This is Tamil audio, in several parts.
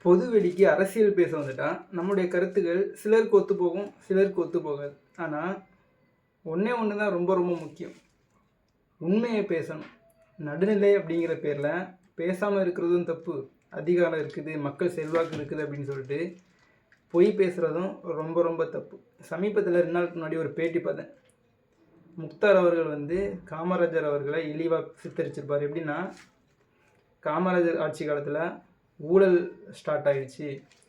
பொது வெளிக்கு அரசியல் பேச வந்துட்டா நம்முடைய கருத்துக்கள் சிலருக்கு ஒத்து போகும், சிலருக்கு ஒத்து போகாது. ஆனால் ஒன்றே ஒன்று தான் ரொம்ப ரொம்ப முக்கியம். உண்மையை பேசணும். நடுநிலை அப்படிங்கிற பேரில் பேசாமல் இருக்கிறதும் தப்பு. அதிகாரம் இருக்குது, மக்கள் செல்வாக்கு இருக்குது அப்படின்னு சொல்லிட்டு பொய் பேசுகிறதும் ரொம்ப ரொம்ப தப்பு. சமீபத்தில் 2 நாளுக்கு முன்னாடி ஒரு பேட்டி பார்த்தேன். முக்தார் அவர்கள் காமராஜர் அவர்களை இழிவாக சித்தரிச்சிருப்பார். எப்படின்னா, காமராஜர் ஆட்சி காலத்தில் ஊழல் ஸ்டார்ட் ஆகிடுச்சு.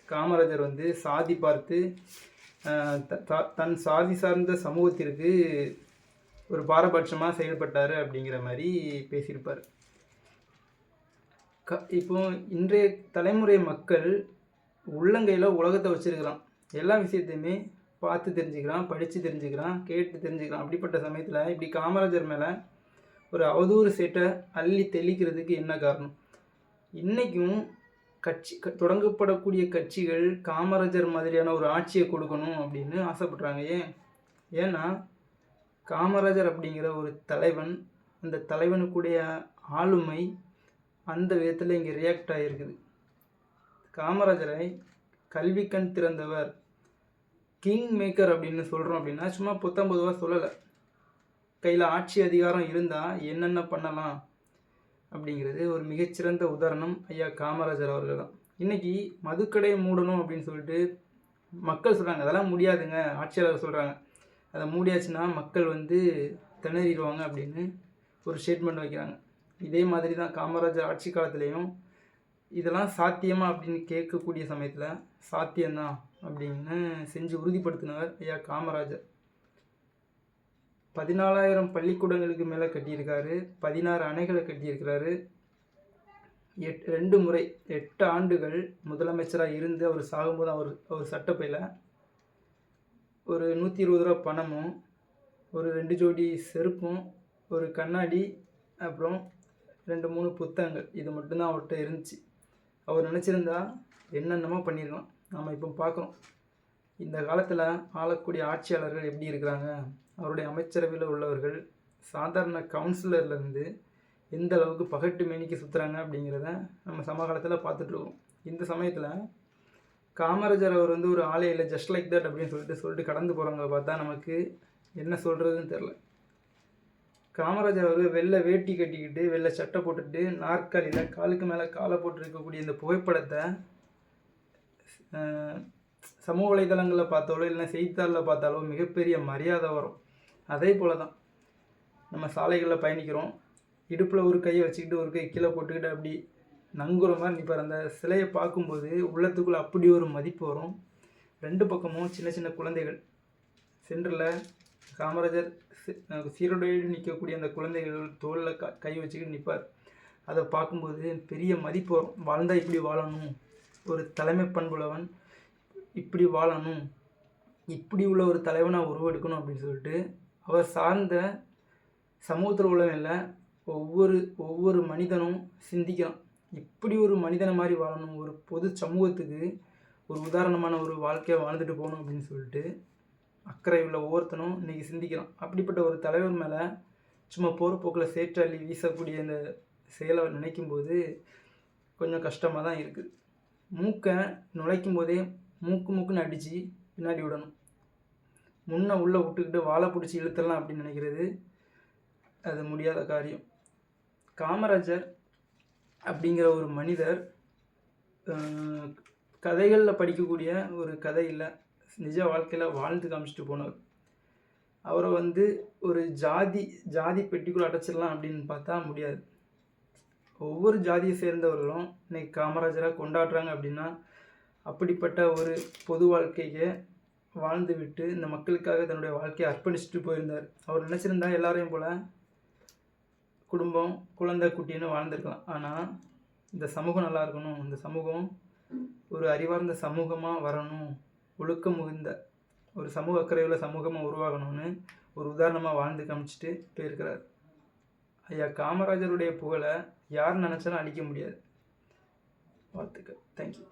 காமராஜர் சாதி பார்த்து தன் சாதி சார்ந்த சமூகத்திற்கு ஒரு பாரபட்சமாக செயல்பட்டார் அப்படிங்கிற மாதிரி பேசியிருப்பார். இப்போ இன்றைய தலைமுறை மக்கள் உள்ளங்கையில் உலகத்தை வச்சுருக்கிறான். எல்லா விஷயத்தையுமே பார்த்து தெரிஞ்சுக்கிறான், படித்து தெரிஞ்சுக்கிறான், கேட்டு தெரிஞ்சுக்கிறான். அப்படிப்பட்ட சமயத்தில் இப்படி காமராஜர் மேலே ஒரு அவதூறு சேட்டை அள்ளி தெளிக்கிறதுக்கு என்ன காரணம்? இன்றைக்கும் தொடங்கப்படக்கூடிய கட்சிகள் காமராஜர் மாதிரியான ஒரு ஆட்சியை கொடுக்கணும் அப்படின்னு ஆசைப்படுறாங்க. ஏன்னா காமராஜர் அப்படிங்கிற ஒரு தலைவன், அந்த தலைவனுக்குடைய ஆளுமை அந்த விதத்தில் இங்கே ரியாக்ட் ஆகிருக்குது. காமராஜரை கல்வி கண் திறந்தவர், கிங் மேக்கர் அப்படின்னு சொல்கிறோம் அப்படின்னா சும்மா பொதுவாக சொல்லலை. கையில் ஆட்சி அதிகாரம் இருந்தால் என்னென்ன பண்ணலாம் அப்படிங்கிறது ஒரு மிகச்சிறந்த உதாரணம் ஐயா காமராஜர் அவர்கள் தான். இன்றைக்கி மதுக்கடையை மூடணும் அப்படின்னு சொல்லிட்டு மக்கள் சொல்கிறாங்க. அதெல்லாம் முடியாதுங்க, ஆட்சியாளர் சொல்கிறாங்க. அதை மூடியாச்சுன்னா மக்கள் திணறிடுவாங்க அப்படின்னு ஒரு ஸ்டேட்மெண்ட் வைக்கிறாங்க. இதே மாதிரி தான் காமராஜர் ஆட்சி காலத்துலேயும் இதெல்லாம் சாத்தியமா அப்படின்னு கேட்கக்கூடிய சமயத்தில் சாத்தியம்தான் அப்படின்னு செஞ்சு உறுதிப்படுத்தினவர் ஐயா காமராஜர். 14,000 பள்ளிக்கூடங்களுக்கு மேலே கட்டியிருக்காரு, 16 அணைகளை கட்டியிருக்கிறாரு. 2 முறை 8 ஆண்டுகள் முதலமைச்சராக இருந்து அவர் சாகும்போது அவர் சட்டப்பையில் ஒரு 120 ரூபா பணமும், ஒரு 2 ஜோடி செருப்பும், ஒரு கண்ணாடி, அப்புறம் 2-3 புத்தகங்கள், இது மட்டும்தான் அவர்கிட்ட இருந்துச்சு. அவர் நினச்சிருந்தா என்னென்னமோ பண்ணியிருக்கலாம். நாம் இப்போ பார்க்குறோம் இந்த காலத்தில் ஆளக்கூடிய ஆட்சியாளர்கள் எப்படி இருக்கிறாங்க. அவருடைய அமைச்சரவையில் உள்ளவர்கள் சாதாரண கவுன்சிலர்லேருந்து எந்த அளவுக்கு பகட்டு மேனிக்கு சுற்றுறாங்க அப்படிங்கிறத நம்ம சமகாலத்தில் பார்த்துட்ருக்கோம். இந்த சமயத்தில் காமராஜர் அவர் ஒரு ஆளே இல்லை, ஜஸ்ட் லைக் தட் அப்படின்னு சொல்லிட்டு கடந்து போகிறவங்கள பார்த்தா நமக்கு என்ன சொல்கிறதுன்னு தெரில. காமராஜர் அவர் வெள்ளை வேட்டி கட்டிக்கிட்டு வெள்ளை சட்டை போட்டுட்டு நாற்காலியில் காலுக்கு மேலே காலை போட்டு இருக்கக்கூடிய இந்த புகைப்படத்தை சமூக வலைதளங்களில் பார்த்தாலோ இல்லைன்னா செய்தித்தாளில் பார்த்தாலோ மிகப்பெரிய மரியாதை வரும். அதே போல் தான் நம்ம சாலைகளில் பயணிக்கிறோம், இடுப்பில் ஒரு கையை வச்சுக்கிட்டு ஒரு கை கீழே போட்டுக்கிட்டு அப்படி நங்குற மாதிரி நிற்பார். அந்த சிலையை பார்க்கும்போது உள்ளத்துக்குள்ளே அப்படி ஒரு மதிப்பு வரும். 2 பக்கமும் சின்ன சின்ன குழந்தைகள், சென்டரில் காமராஜர் சீரோடையோடு நிற்கக்கூடிய அந்த குழந்தைகள் தோளில் கை வச்சுக்கிட்டு நிற்பார். அதை பார்க்கும்போது பெரிய மதிப்பு வரும். வாழ்ந்தால் இப்படி வாழணும், ஒரு தலைமை பண்புள்ளவன் இப்படி வாழணும், இப்படி உள்ள ஒரு தலைவனாக உருவெடுக்கணும் அப்படின்னு சொல்லிட்டு அவர் சார்ந்த சமூகத்தில் உள்ளவங்கள ஒவ்வொரு மனிதனும் சிந்திக்கிறான். இப்படி ஒரு மனிதனை மாதிரி வாழணும், ஒரு பொது சமூகத்துக்கு ஒரு உதாரணமான ஒரு வாழ்க்கையை வாழ்ந்துட்டு போகணும் அப்படின்னு சொல்லிட்டு அக்கறை உள்ள ஒவ்வொருத்தனும் இன்றைக்கி சிந்திக்கிறான். அப்படிப்பட்ட ஒரு தலைவர் மேலே சும்மா போகிற போக்கில் சேற்றள்ளி வீசக்கூடிய இந்த செயலை நினைக்கும்போது கொஞ்சம் கஷ்டமாக தான் இருக்குது. மூக்கை நுழைக்கும் போதே மூக்குன்னு அடித்து பின்னாடி விடணும். முன்ன உள்ளே விட்டுக்கிட்டு வாழை பிடிச்சி இழுத்தலாம் அப்படின்னு நினைக்கிறது அது முடியாத காரியம். காமராஜர் அப்படிங்கிற ஒரு மனிதர் கதைகளில் படிக்கக்கூடிய ஒரு கதை இல்லை, நிஜ வாழ்க்கையில் வாழ்ந்து காமிச்சிட்டு போனவர். அவரை ஒரு ஜாதி பெட்டிக்குள்ளே அடைச்சிடலாம் அப்படின்னு பார்த்தா முடியாது. ஒவ்வொரு ஜாதியை சேர்ந்தவர்களும் இன்னைக்கு காமராஜராக கொண்டாடுறாங்க அப்படின்னா அப்படிப்பட்ட ஒரு பொது வாழ்க்கையை வாழ்ந்து விட்டு இந்த மக்களுக்காக தன்னுடைய வாழ்க்கையை அர்ப்பணிச்சுட்டு போயிருந்தார். அவர் நினச்சிருந்தா எல்லாரையும் போல் குடும்பம் குழந்தை குட்டின்னு வாழ்ந்துருக்கலாம். ஆனால் இந்த சமூகம் நல்லா இருக்கணும், இந்த சமூகம் ஒரு அறிவார்ந்த சமூகமாக வரணும், ஒழுக்கம் மிகுந்த ஒரு சமூக அக்கறையுள்ள சமூகமாக உருவாகணும்னு ஒரு உதாரணமாக வாழ்ந்து காமிச்சிட்டு போயிருக்கிறார். ஐயா காமராஜருடைய புகழை யார் நினச்சாலும் அழிக்க முடியாது. வாழ்த்துக்கள். தேங்க்யூ.